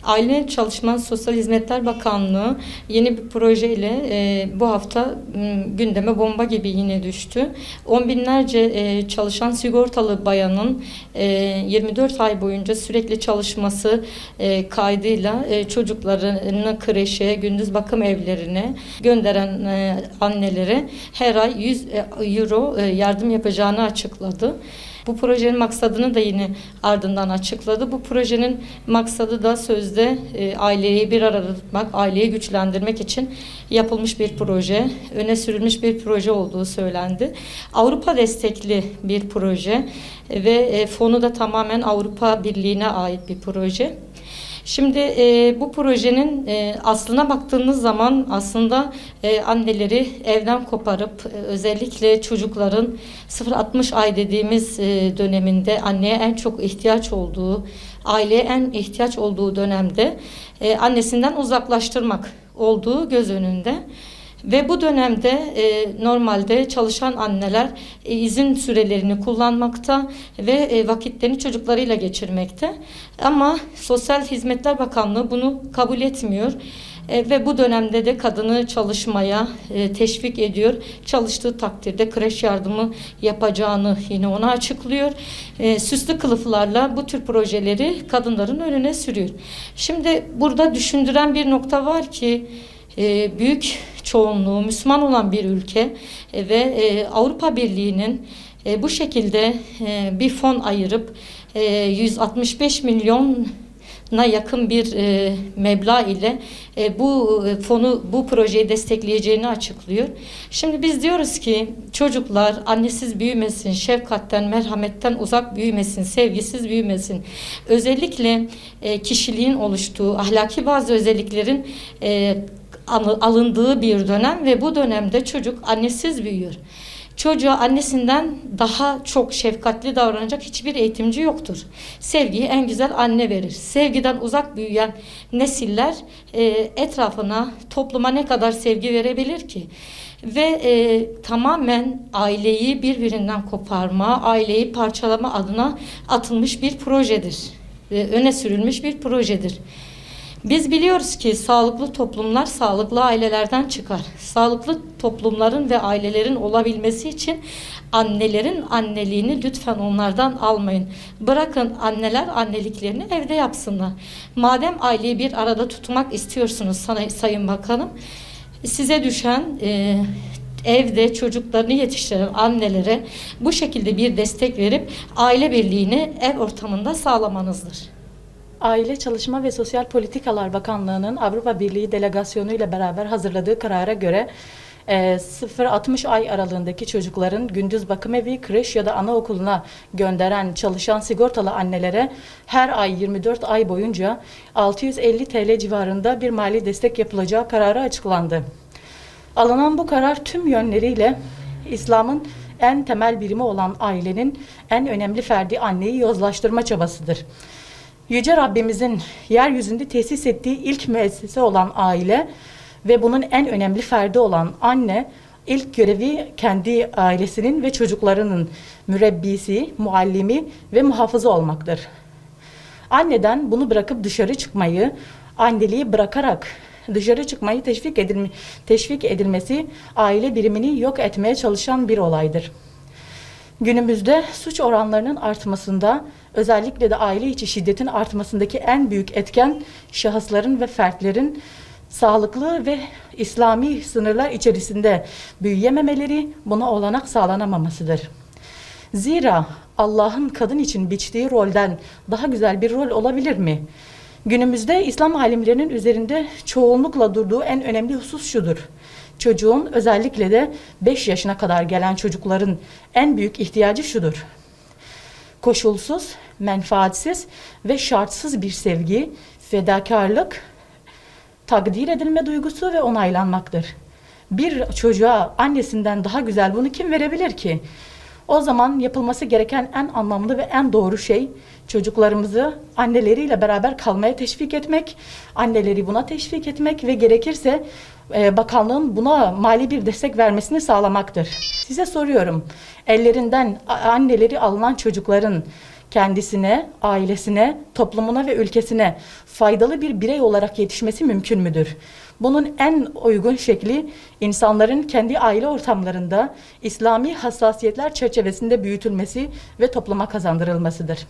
Aile Çalışma Sosyal Hizmetler Bakanlığı yeni bir projeyle bu hafta gündeme bomba gibi yine düştü. On binlerce çalışan sigortalı bayanın 24 ay boyunca sürekli çalışması kaydıyla çocuklarını kreşe, gündüz bakım evlerine gönderen annelere her ay 100 euro yardım yapacağını açıkladı. Bu projenin maksadını da yine ardından açıkladı. Bu projenin maksadı da sözde aileyi bir arada tutmak, aileyi güçlendirmek için yapılmış bir proje, öne sürülmüş bir proje olduğu söylendi. Avrupa destekli bir proje ve fonu da tamamen Avrupa Birliği'ne ait bir proje. Şimdi bu projenin aslına baktığımız zaman aslında anneleri evden koparıp özellikle çocukların 0-60 ay dediğimiz döneminde anneye en çok ihtiyaç olduğu, aileye en ihtiyaç olduğu dönemde annesinden uzaklaştırmak olduğu göz önünde. Ve bu dönemde normalde çalışan anneler izin sürelerini kullanmakta ve vakitlerini çocuklarıyla geçirmekte. Ama Sosyal Hizmetler Bakanlığı bunu kabul etmiyor. Ve bu dönemde de kadını çalışmaya teşvik ediyor. Çalıştığı takdirde kreş yardımı yapacağını yine ona açıklıyor. Süslü kılıflarla bu tür projeleri kadınların önüne sürüyor. Şimdi burada düşündüren bir nokta var ki büyük çoğunluğu Müslüman olan bir ülke ve Avrupa Birliği'nin bu şekilde bir fon ayırıp 165 milyona yakın bir meblağ ile bu projeyi destekleyeceğini açıklıyor. Şimdi biz diyoruz ki çocuklar annesiz büyümesin, şefkatten, merhametten uzak büyümesin, sevgisiz büyümesin. Özellikle kişiliğin oluştuğu, ahlaki bazı özelliklerin alındığı bir dönem ve bu dönemde çocuk annesiz büyüyor. Çocuğa annesinden daha çok şefkatli davranacak hiçbir eğitimci yoktur. Sevgiyi en güzel anne verir. Sevgiden uzak büyüyen nesiller etrafına, topluma ne kadar sevgi verebilir ki? Ve tamamen aileyi birbirinden koparma, aileyi parçalama adına atılmış bir projedir. Öne sürülmüş bir projedir. Biz biliyoruz ki sağlıklı toplumlar sağlıklı ailelerden çıkar. Sağlıklı toplumların ve ailelerin olabilmesi için annelerin anneliğini lütfen onlardan almayın. Bırakın anneler anneliklerini evde yapsınlar. Madem aileyi bir arada tutmak istiyorsunuz Sayın Bakanım, size düşen evde çocuklarını yetiştiren annelere bu şekilde bir destek verip aile birliğini ev ortamında sağlamanızdır. Aile Çalışma ve Sosyal Politikalar Bakanlığı'nın Avrupa Birliği delegasyonu ile beraber hazırladığı karara göre 0-60 ay aralığındaki çocukların gündüz bakım evi, kreş ya da anaokuluna gönderen çalışan sigortalı annelere her ay 24 ay boyunca 650 TL civarında bir mali destek yapılacağı kararı açıklandı. Alınan bu karar tüm yönleriyle İslam'ın en temel birimi olan ailenin en önemli ferdi anneyi yozlaştırma çabasıdır. Yüce Rabbimizin yeryüzünde tesis ettiği ilk müessese olan aile ve bunun en önemli ferdi olan anne, ilk görevi kendi ailesinin ve çocuklarının mürebbisi, muallimi ve muhafızı olmaktır. Anneden bunu bırakıp dışarı çıkmayı, anneliği bırakarak dışarı çıkmayı teşvik edilmesi aile birimini yok etmeye çalışan bir olaydır. Günümüzde suç oranlarının artmasında, özellikle de aile içi şiddetin artmasındaki en büyük etken şahısların ve fertlerin sağlıklı ve İslami sınırlar içerisinde büyüyememeleri, buna olanak sağlanamamasıdır. Zira Allah'ın kadın için biçtiği rolden daha güzel bir rol olabilir mi? Günümüzde İslam alimlerinin üzerinde çoğunlukla durduğu en önemli husus şudur: çocuğun, özellikle de 5 yaşına kadar gelen çocukların en büyük ihtiyacı şudur: koşulsuz, menfaatsiz ve şartsız bir sevgi, fedakarlık, takdir edilme duygusu ve onaylanmaktır. Bir çocuğa annesinden daha güzel bunu kim verebilir ki? O zaman yapılması gereken en anlamlı ve en doğru şey, çocuklarımızı anneleriyle beraber kalmaya teşvik etmek, anneleri buna teşvik etmek ve gerekirse bakanlığın buna mali bir destek vermesini sağlamaktır. Size soruyorum, ellerinden anneleri alınan çocukların kendisine, ailesine, toplumuna ve ülkesine faydalı bir birey olarak yetişmesi mümkün müdür? Bunun en uygun şekli insanların kendi aile ortamlarında İslami hassasiyetler çerçevesinde büyütülmesi ve topluma kazandırılmasıdır.